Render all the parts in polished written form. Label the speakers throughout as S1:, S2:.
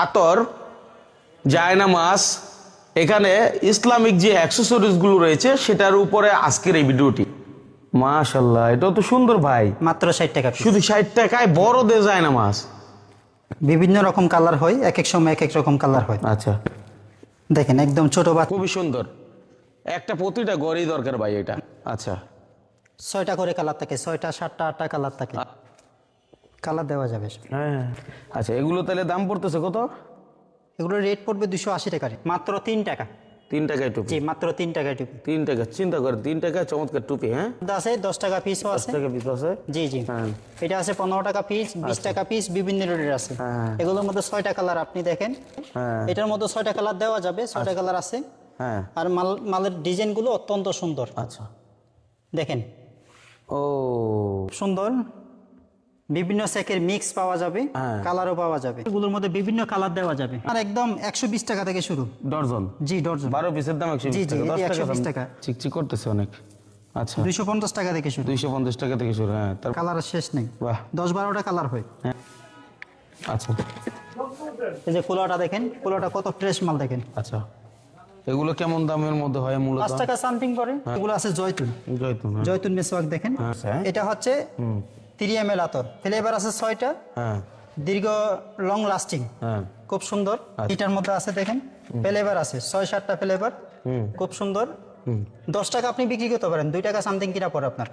S1: আতর, জায়নামাজ, এখানে ইসলামিক যে অ্যাক্সেসরিজগুলো রয়েছে সেটার উপরে আজকের এই ভিডিওটি। মাশাআল্লাহ, এটা তো সুন্দর ভাই।
S2: মাত্র 60 টাকা piece।
S1: শুধু 60 টাকায় বড় দে জায়নামাজ।
S2: বিভিন্ন রকম কালার হয়, এক এক সময় এক এক রকম কালার হয়।
S1: আচ্ছা,
S2: দেখেন একদম ছোট বাচ্চা।
S1: খুবই সুন্দর। একটা প্রতিটা গড়ই দরকার ভাই এটা। আচ্ছা,
S2: 6টা করে কালার থাকে, 6টা 7টা 8টা কালার থাকে, কালার দেওয়া যাবে।
S1: হ্যাঁ। আচ্ছা, এগুলো তাহলে দাম পড়তেছে কত?
S2: এগুলো রেট পড়বে 280 টাকা, মাত্র 3 টাকা।
S1: 3 টাকায় টুপি?
S2: জি, মাত্র 3 টাকায় টুপি।
S1: 3 টাকা, চিন্তা করে 3 টাকায় চমৎকার টুপি। হ্যাঁ,
S2: আছে 10 টাকা পিসও
S1: 10
S2: আছে।
S1: টাকা পিস আছে।
S2: জি জি,
S1: হ্যাঁ।
S2: এটা আছে 15 টাকা পিস, 20 টাকা পিস, বিভিন্ন রেটের আছে।
S1: হ্যাঁ।
S2: এগুলোর মধ্যে 6টা কালার আপনি দেখেন।
S1: হ্যাঁ।
S2: এটার মধ্যে 6টা কালার দেওয়া যাবে, 6টা কালার আছে।
S1: হ্যাঁ।
S2: আর মালের ডিজাইনগুলো অত্যন্ত সুন্দর।
S1: আচ্ছা,
S2: দেখেন
S1: ও
S2: সুন্দর, বিভিন্ন সেকের মিক্স পাওয়া যাবে,
S1: হ্যাঁ।
S2: কালারও পাওয়া যাবে। এগুলোর মধ্যে বিভিন্ন কালার দেওয়া যাবে। আর একদম 120 টাকা থেকে শুরু।
S1: ডর্জন?
S2: জি, ডর্জন।
S1: 12 পিসের দাম 120
S2: জি, জি,
S1: টাকা। 10
S2: এটি
S1: টাকা
S2: 120
S1: দাম।
S2: টাকা।
S1: চিকচিক করতেছে অনেক। আচ্ছা,
S2: 250 টাকা থেকে শুরু।
S1: 250 টাকা থেকে শুরু। হ্যাঁ, তার
S2: কালারের শেষ নেই,
S1: বাহ।
S2: 10-12টা কালার হয়।
S1: আচ্ছা
S2: এই যে কুলাটা দেখেন, কুলাটা কত ফ্রেশ মাল দেখেন।
S1: আচ্ছা, এগুলো কেমন দামের মধ্যে হয় মূলত?
S2: 5 টাকা সামথিং করে। এগুলো আছে জয়তুন।
S1: জয়তুন? হ্যাঁ।
S2: জয়তুন মেসওয়াক দেখেন।
S1: আচ্ছা।
S2: এটা হচ্ছে 3 ml আতর, ফ্লেভার আছে 6টা,
S1: হ্যাঁ।
S2: দীর্ঘ লং লাস্টিং,
S1: হ্যাঁ।
S2: খুব সুন্দর। এটার মধ্যে আছে দেখেন ফ্লেভার আছে 6-7টা ফ্লেভার, খুব সুন্দর। 10 টাকা আপনি বিক্রি করতে পারেন, 2 টাকা সামথিং কিনা পড়ে আপনার।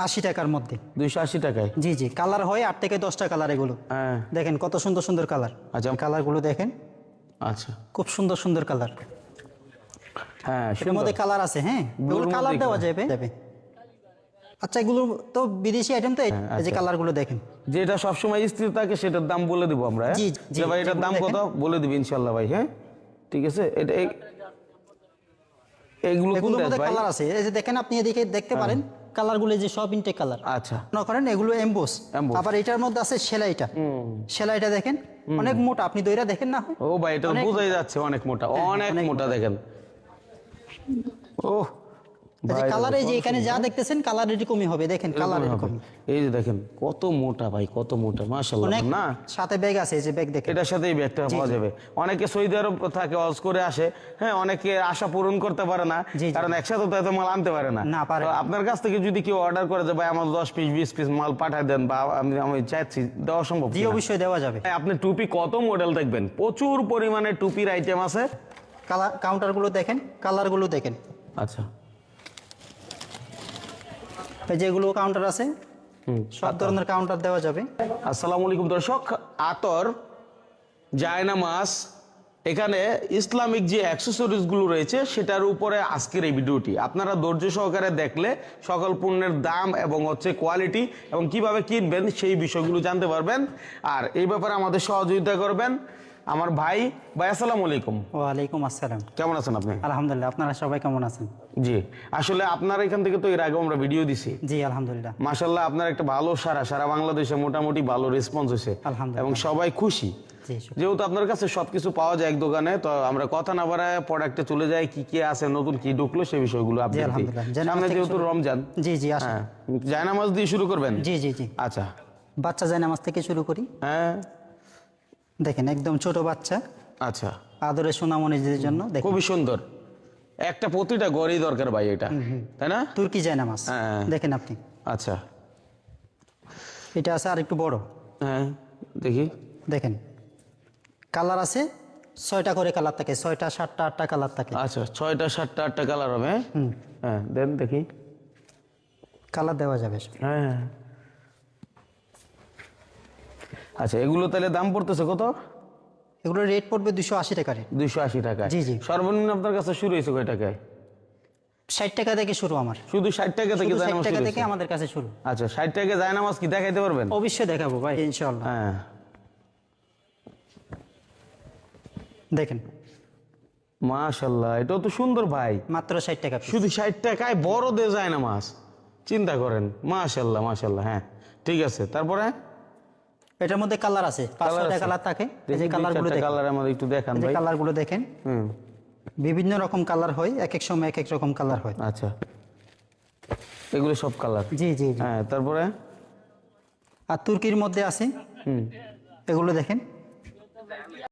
S2: 80 টাকার মধ্যে।
S1: 280 টাকায়?
S2: জি জি, কালার হয় 8 থেকে 10টা কালার এগুলো।
S1: হ্যাঁ।
S2: দেখেন কত সুন্দর সুন্দর কালার।
S1: আচ্ছা।
S2: কালারগুলো দেখেন,
S1: আচ্ছা।
S2: খুব সুন্দর সুন্দর কালার।
S1: হ্যাঁ,
S2: এর মধ্যে কালার আছে। হ্যাঁ, এগুলো কালার দেওয়া যাবে। আচ্ছা, এগুলো তো বিদেশি আইটেম, তো এই যে কালারগুলো দেখেন।
S1: যেটা সবসময় স্থির থাকে সেটার দাম বলে দিব আমরা। হ্যাঁ?
S2: জি, জি,
S1: যে ভাই এটার দাম কত বলে দিবি ইনশাআল্লাহ ভাই। হ্যাঁ, ঠিক আছে। এটা এগুলো কোন
S2: এগুলোর
S1: দেশ
S2: মধ্যে
S1: ভাই?
S2: কালার আছে, এই যে দেখেন, আপনি এদিকে দেখতে পারেন কালারগুলো, যে সব ইনটেক কালার।
S1: আচ্ছা।
S2: মনে করেন এগুলো এমবোস।
S1: Emboss।
S2: আবার এটার মধ্যে আছে সেলাইটা। সেলাইটা দেখেন অনেক মোটা, আপনি দইরা দেখেন না?
S1: ও ভাই, এটা তো বোঝাই যাচ্ছে অনেক মোটা, অনেক মোটা দেখেন। ও
S2: এই যে কালারে, যে এখানে যা দেখতেছেন কালার এরকমই হবে, দেখেন কালার এরকম।
S1: এই যে দেখেন কত মোটা ভাই, কত মোটা। মাশাআল্লাহ।
S2: অনেক
S1: না,
S2: সাথে ব্যাগ আছে, এই যে ব্যাগ দেখেন।
S1: এটার সাথে এই ব্যাগটা পাওয়া যাবে। অনেকে সৌদি আরব থাকে, হজ করে আসে। হ্যাঁ, অনেকে আশা পূরণ করতে পারে না,
S2: জি, জি।
S1: কারণ একসাথে তো এত মাল আনতে পারে না।
S2: না, পারে
S1: তো
S2: না।
S1: আপনার কাছ থেকে যদি কেউ অর্ডার করে যে ভাই আমার 10 পিস 20 পিস মাল পাঠায় দেন, বা আমি চাইছি, দেওয়া সম্ভব
S2: জি,
S1: কিনা?
S2: অবশ্যই দেওয়া যাবে।
S1: ভাই, আপনি টুপি কত মডেল দেখবেন, প্রচুর পরিমাণে টুপির আইটেম আছে।
S2: কালার কাউন্টারগুলো দেখেন, কালারগুলো দেখেন।
S1: আচ্ছা।
S2: এই যে এগুলো কাউন্টার আছে, সব ধরনের কাউন্টার দেওয়া যাবে।
S1: আসসালামু আলাইকুম দর্শক। আতর, জায়নামাজ, এখানে ইসলামিক যে অ্যাক্সেসরিজগুলো রয়েছে সেটার উপরে আজকের এই ভিডিওটি। আপনারা ধৈর্য সহকারে দেখলে সকল পণ্যের দাম এবং কোয়ালিটি এবং কিভাবে কিনবেন সেই বিষয়গুলো জানতে পারবেন। আর এই ব্যাপারে আমাদের সহযোগিতা করবেন আমার ভাই। আসসালামু আলাইকুম।
S2: ওয়ালাইকুম আসসালাম।
S1: কেমন আছেন আপনি?
S2: আলহামদুলিল্লাহ, আপনারা সবাই কেমন আছেন?
S1: জি, আসলে আপনার এখান থেকে তো এর আগে আমরা ভিডিও দিছি।
S2: জি, আলহামদুলিল্লাহ।
S1: মাশাআল্লাহ, আপনার একটা ভালো সারা বাংলাদেশে মোটামুটি ভালো রেসপন্স হয়েছে
S2: আলহামদুলিল্লাহ।
S1: এবং সবাই খুশি।
S2: জি,
S1: যেহেতু আপনার কাছে সবকিছু পাওয়া যায় এক দোকানে, তো আমরা কথা না বাড়ায় প্রোডাক্টে চলে যাই, কি কি আছে, নতুন কি ঢুকলো সেই বিষয়গুলো আপডেট দিই।
S2: আলহামদুলিল্লাহ। জানামাজ
S1: সামনে
S2: থেকে
S1: যেহেতু রমজান।
S2: জি জি, আসেন।
S1: হ্যাঁ, জায়নামাজ দিয়ে শুরু করবেন?
S2: জি জি জি,
S1: আচ্ছা।
S2: বাচ্চা জায়নামাজ থেকে শুরু করি।
S1: হ্যাঁ।
S2: দেখেন একদম ছোট বাচ্চা,
S1: আচ্ছা,
S2: আদরের সোনামণিদের জন্য। দেখেন
S1: খুবই সুন্দর। একটা প্রতিটা গড়ই দরকার ভাই এটা, তাই না?
S2: তুর্কি জায়নামাজ।
S1: হ্যাঁ।
S2: দেখেন আপনি,
S1: আচ্ছা।
S2: এটা আছে আর একটু বড়।
S1: হ্যাঁ, দেখি।
S2: দেখেন কালার আছে 6টা করে কালার থাকে, 6টা 7টা 8টা কালার থাকে।
S1: আচ্ছা, 6টা 7টা 8টা কালার হবে। হ্যাঁ, দেন দেখি।
S2: কালার দেওয়া যাবে।
S1: হ্যাঁ। আচ্ছা, এগুলো তাহলে দাম পড়তেছে কত?
S2: এগুলো রেট পড়বে 280 টাকা রেট।
S1: 280 টাকা?
S2: জি, জি।
S1: সর্বনিম্ন আপনার কাছে শুরু হয়েছে কয় টাকায়?
S2: 60 টাকা থেকে শুরু আমার।
S1: শুধু 60 টাকা থেকে
S2: শুধু 60
S1: জায়নামাজ
S2: টাকা
S1: শুরু
S2: থেকে
S1: হয়েছে?
S2: আমাদের কাছে শুরু।
S1: আচ্ছা, 60 টাকা জায়নামাজ কি দেখাইতে পারবেন?
S2: অবশ্যই দেখাবো ভাই, ইনশাআল্লাহ।
S1: হ্যাঁ।
S2: দেখেন
S1: মাশাআল্লাহ, এটা তো সুন্দর ভাই।
S2: মাত্র 60 টাকা piece।
S1: শুধু 60 টাকায় বড় দে জায়নামাজ, চিন্তা করেন। মাশাআল্লাহ মাশাআল্লাহ। হ্যাঁ, ঠিক আছে। তারপরে
S2: এটার মধ্যে কালার আছে, 5-6টা কালার থাকে। এই যে কালারগুলো দেখেন,
S1: কালার আমাদের একটু দেখান
S2: এই যে
S1: ভাই।
S2: কালারগুলো দেখেন, বিভিন্ন রকম কালার হয়, এক এক সময় এক এক রকম কালার হয়।
S1: আচ্ছা, এগুলো সব কালার?
S2: জি জি জি।
S1: হ্যাঁ, তারপরে
S2: আর তুর্কির মধ্যে আছে, এগুলো দেখেন